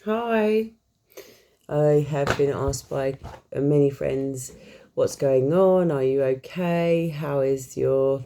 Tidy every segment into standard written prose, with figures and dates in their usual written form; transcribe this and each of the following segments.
Hi. I have been asked by many friends, what's going on? Are you okay? How is your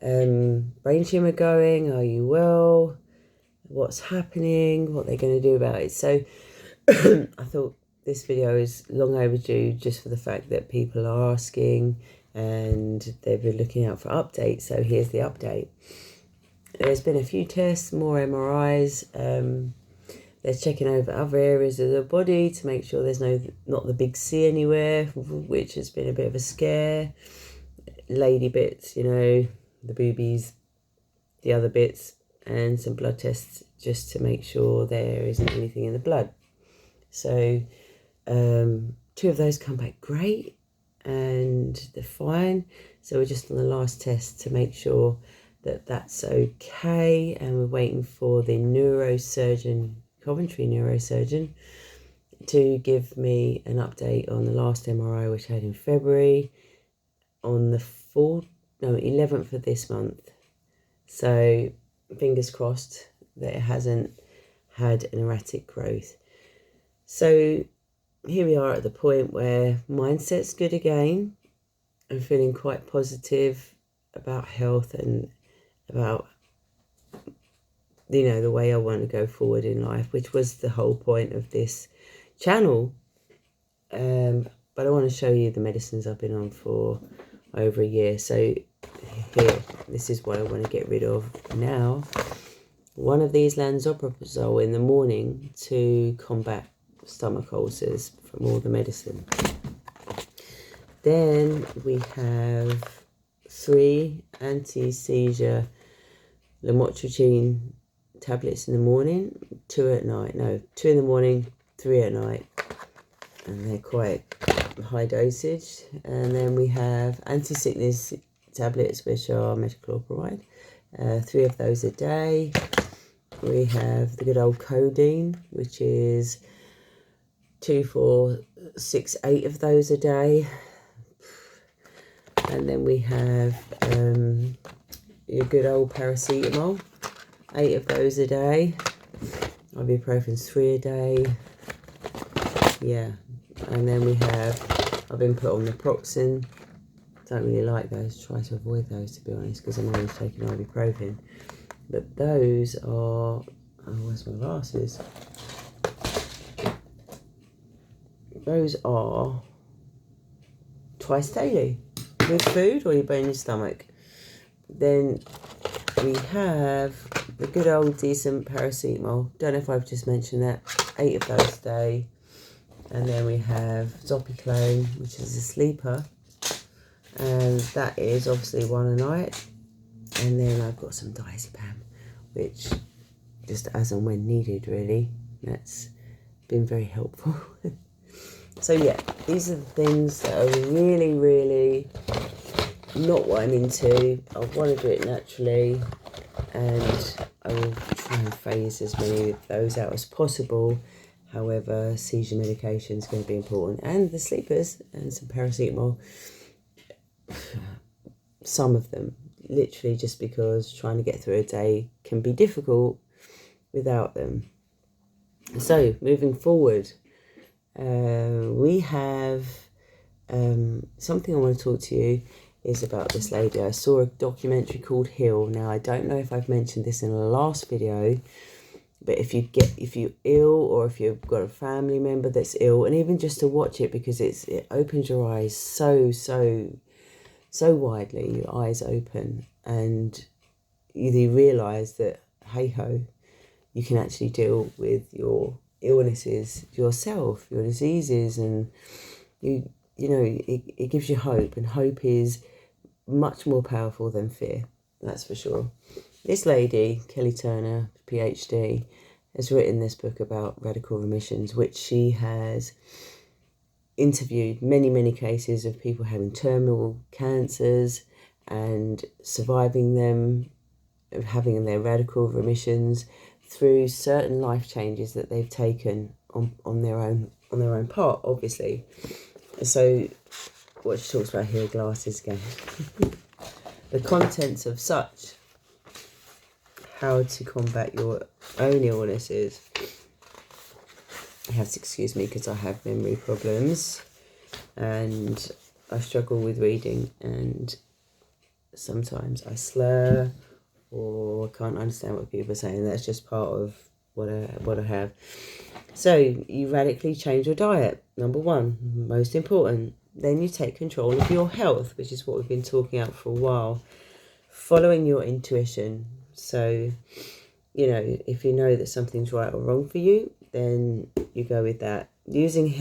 brain tumor going? Are you well? What's happening? What they're going to do about it? So I thought this video is long overdue just for the fact that people are asking and they've been looking out for updates. So here's the update. There's been a few tests, more MRIs. They're checking over other areas of the body to make sure there's not the big C anywhere, which has been a bit of a scare. Lady bits, the boobies, the other bits, and some blood tests just to make sure there isn't anything in the blood. So 2 of those come back great and they're fine. So we're just on the last test to make sure that that's okay, and we're waiting for the Coventry neurosurgeon to give me an update on the last MRI, which I had in February, on the 11th of this month. So fingers crossed that it hasn't had an erratic growth. So here we are at the point where mindset's good again. I'm feeling quite positive about health and about the way I want to go forward in life, which was the whole point of this channel. But I want to show you the medicines I've been on for over a year. So here, this is what I want to get rid of now. One of these lansoprazole in the morning to combat stomach ulcers from all the medicine. Then we have 3 anti-seizure lamotrigine tablets in the morning, 2 at night. No, 2 in the morning, 3 at night. And they're quite high dosage. And then we have anti-sickness tablets, which are metoclopramide, 3 of those a day. We have the good old codeine, which is 2, 4, 6, 8 of those a day. And then we have your good old paracetamol, 8 of those a day. Ibuprofen's 3 a day. Yeah. And then I've been put on the naproxen. Don't really like those. Try to avoid those, to be honest, because I'm always taking ibuprofen. But those are... Oh, where's my glasses? Those are twice daily with food, or you burn your stomach. Then we have the good old decent paracetamol. Don't know if I've just mentioned that. 8 of those a day. And then we have Zopiclone, which is a sleeper. And that is obviously 1 a night. And then I've got some diazepam, which just as and when needed, really. That's been very helpful. So yeah, these are the things that are really, really not what I'm into. I want to do it naturally, and I will try and phase as many of those out as possible. However, seizure medication is going to be important, and the sleepers and some paracetamol. Some of them, literally, just because trying to get through a day can be difficult without them. So moving forward, we have something I want to talk to you is about this lady. I saw a documentary called Heal. Now, I don't know if I've mentioned this in the last video, but if you're ill, or if you've got a family member that's ill, and even just to watch it, because it opens your eyes so widely, your eyes open, and you realise that, hey ho, you can actually deal with your illnesses yourself, your diseases, and it gives you hope, and hope is much more powerful than fear, that's for sure. This lady, Kelly Turner, PhD, has written this book about radical remissions, which she has interviewed many cases of people having terminal cancers and surviving them, of having their radical remissions through certain life changes that they've taken on their own part, obviously. So what she talks about here, glasses again. The contents of such, how to combat your own illnesses. have to excuse me because I have memory problems and I struggle with reading, and sometimes I slur or can't understand what people are saying. That's just part of what I have. So you radically change your diet. Number one, most important. Then you take control of your health, which is what we've been talking about for a while. Following your intuition. So, if you know that something's right or wrong for you, then you go with that. Using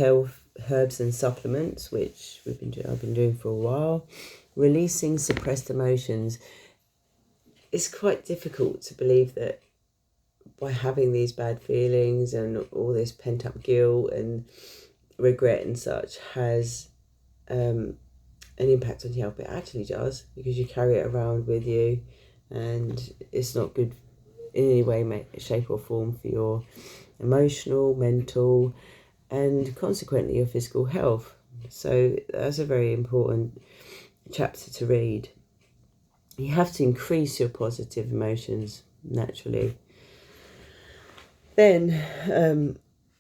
herbs and supplements, which I've been doing for a while. Releasing suppressed emotions. It's quite difficult to believe that by having these bad feelings and all this pent-up guilt and regret and such has an impact on your health. It actually does, because you carry it around with you, and it's not good in any way, shape or form for your emotional, mental, and consequently your physical health. So that's a very important chapter to read. You have to increase your positive emotions naturally. Then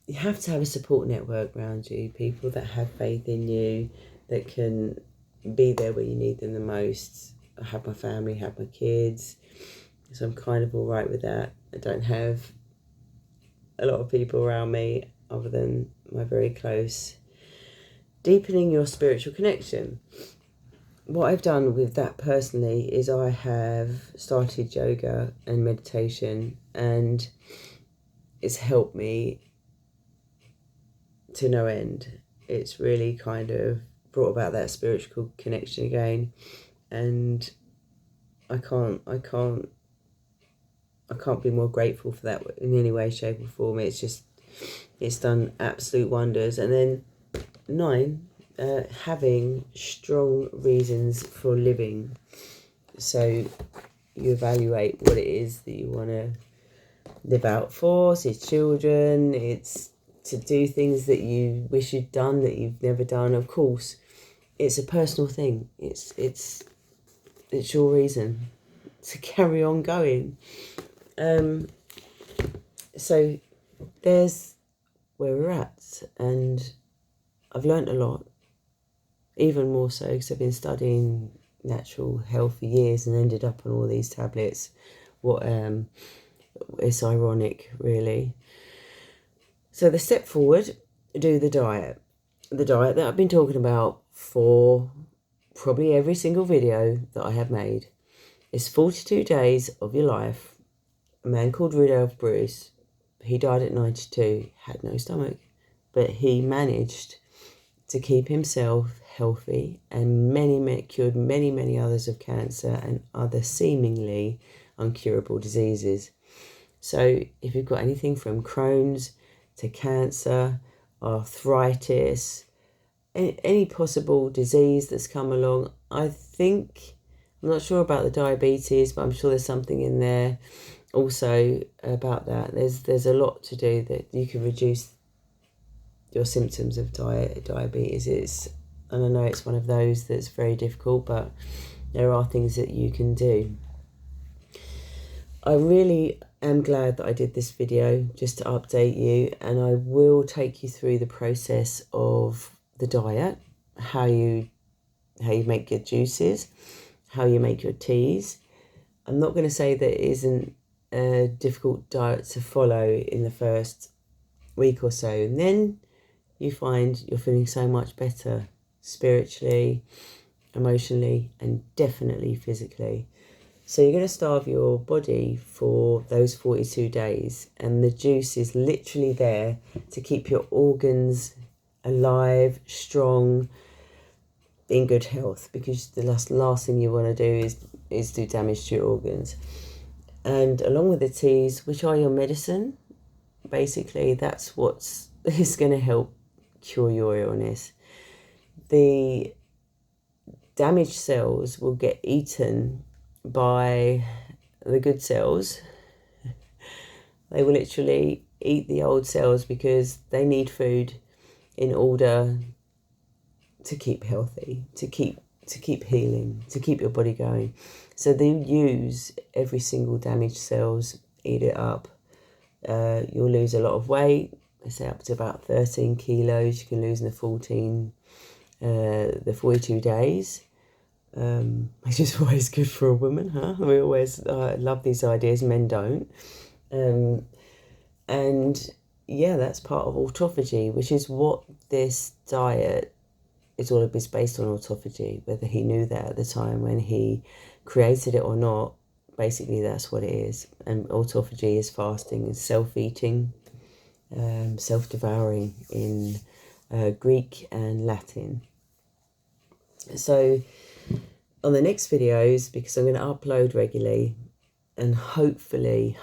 you have to have a support network around you, people that have faith in you, that can be there where you need them the most. I have my family, have my kids, so I'm kind of all right with that. I don't have a lot of people around me other than my very close. Deepening your spiritual connection. What I've done with that personally is I have started yoga and meditation, and it's helped me to no end. It's really kind of brought about that spiritual connection again, and I can't be more grateful for that in any way, shape or form. It's done absolute wonders. And then 9, having strong reasons for living. So you evaluate what it is that you want to live out for. So it's children, it's to do things that you wish you'd done that you've never done. Of course, it's a personal thing. It's your reason to carry on going. So there's where we're at, and I've learnt a lot, even more so because I've been studying natural health for years and ended up on all these tablets. It's ironic, really. So the step forward, do the diet. The diet that I've been talking about for probably every single video that I have made is 42 days of your life. A man called Rudolph Bruce, he died at 92, had no stomach, but he managed to keep himself healthy and cured many others of cancer and other seemingly uncurable diseases. So if you've got anything from Crohn's to cancer, arthritis, any possible disease that's come along, I'm not sure about the diabetes, but I'm sure there's something in there also about that. There's a lot to do that you can reduce your symptoms of diabetes. And I know it's one of those that's very difficult, but there are things that you can do. I really am glad that I did this video just to update you, and I will take you through the process of the diet, how you make your juices, how you make your teas. I'm not going to say that it isn't a difficult diet to follow in the first week or so, and then you find you're feeling so much better spiritually, emotionally, and definitely physically. So you're going to starve your body for those 42 days, and the juice is literally there to keep your organs alive, strong, in good health, because the last thing you want to do is do damage to your organs. And along with the teas, which are your medicine, basically that's what's is going to help cure your illness. The damaged cells will get eaten by the good cells. They will literally eat the old cells because they need food in order to keep healthy, to keep healing, to keep your body going. So they use every single damaged cells, eat it up. You'll lose a lot of weight, they say up to about 13 kilos you can lose in the 42 days. Which is always good for a woman, huh? We always love these ideas, men don't. And yeah, that's part of autophagy, which is what this diet is all is based on, autophagy. Whether he knew that at the time when he created it or not, basically that's what it is. And autophagy is fasting, is self-eating, self-devouring in Greek and Latin. So on the next videos, because I'm going to upload regularly, and hopefully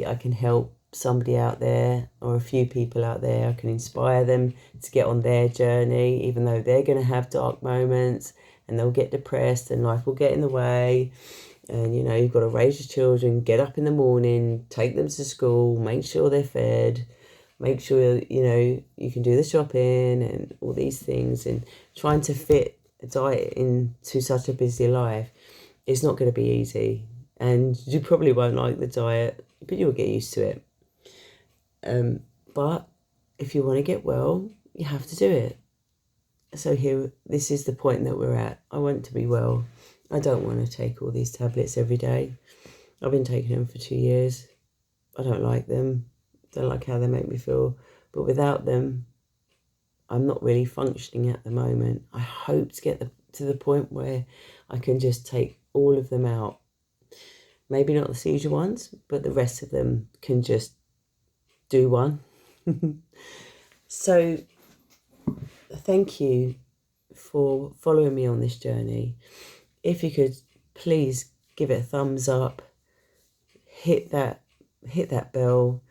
I can help somebody out there, or a few people out there. I can inspire them to get on their journey, even though they're going to have dark moments and they'll get depressed and life will get in the way. And you know, you've got to raise your children, get up in the morning, take them to school, make sure they're fed, make sure, you know, you can do the shopping and all these things. And trying to fit a diet into such a busy life is not going to be easy. And you probably won't like the diet, but you'll get used to it. But if you want to get well, you have to do it. So here, this is the point that we're at. I want to be well. I don't want to take all these tablets every day. I've been taking them for 2 years. I don't like them. Don't like how they make me feel. But without them, I'm not really functioning at the moment. I hope to get to the point where I can just take all of them out. Maybe not the seizure ones, but the rest of them can just do one. So thank you for following me on this journey. If you could please give it a thumbs up, hit that bell,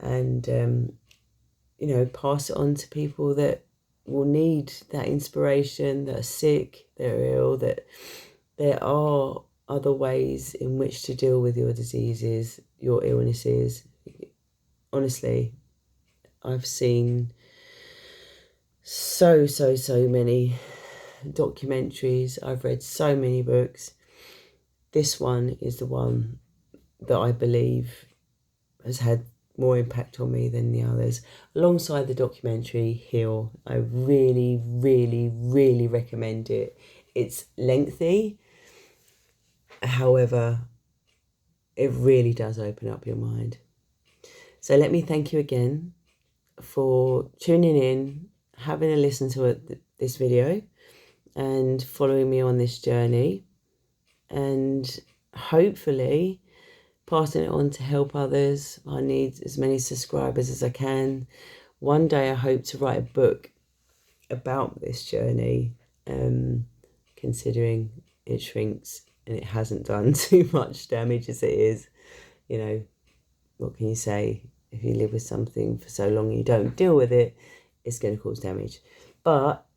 and you know, pass it on to people that will need that inspiration, that are sick, they're ill, that there are other ways in which to deal with your diseases, your illnesses. Honestly, I've seen so many documentaries. I've read so many books. This one is the one that I believe has had more impact on me than the others. Alongside the documentary Heal, I really recommend it. It's lengthy, however, it really does open up your mind. So let me thank you again for tuning in, having a listen to this video, and following me on this journey, and hopefully passing it on to help others. I need as many subscribers as I can. One day I hope to write a book about this journey, considering it shrinks and it hasn't done too much damage as it is. You know, what can you say? If you live with something for so long and you don't deal with it, it's going to cause damage. But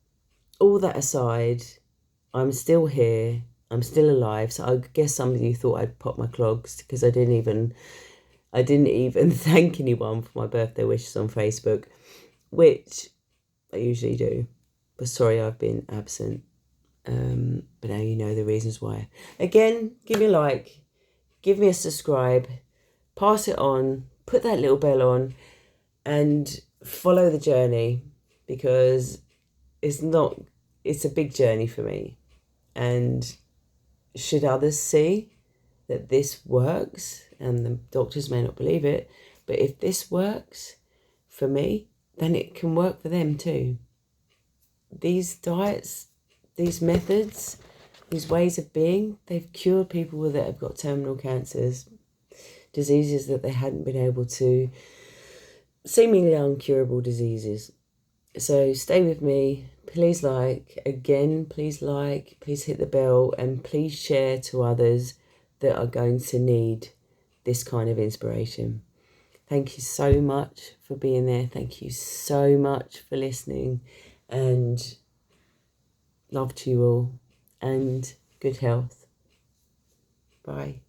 all that aside, I'm still here. I'm still alive. So I guess some of you thought I'd pop my clogs, because I didn't even thank anyone for my birthday wishes on Facebook, which I usually do. But sorry, I've been absent. But now you know the reasons why. Again, give me a like, give me a subscribe, pass it on, put that little bell on, and follow the journey, because it's a big journey for me. And should others see that this works, and the doctors may not believe it, but if this works for me, then it can work for them too. These diets, these methods, these ways of being, they've cured people that have got terminal cancers, diseases that they hadn't been able to, seemingly uncurable diseases. So stay with me. Please please hit the bell, and please share to others that are going to need this kind of inspiration. Thank you so much for being there. Thank you so much for listening, and love to you all, and good health. Bye.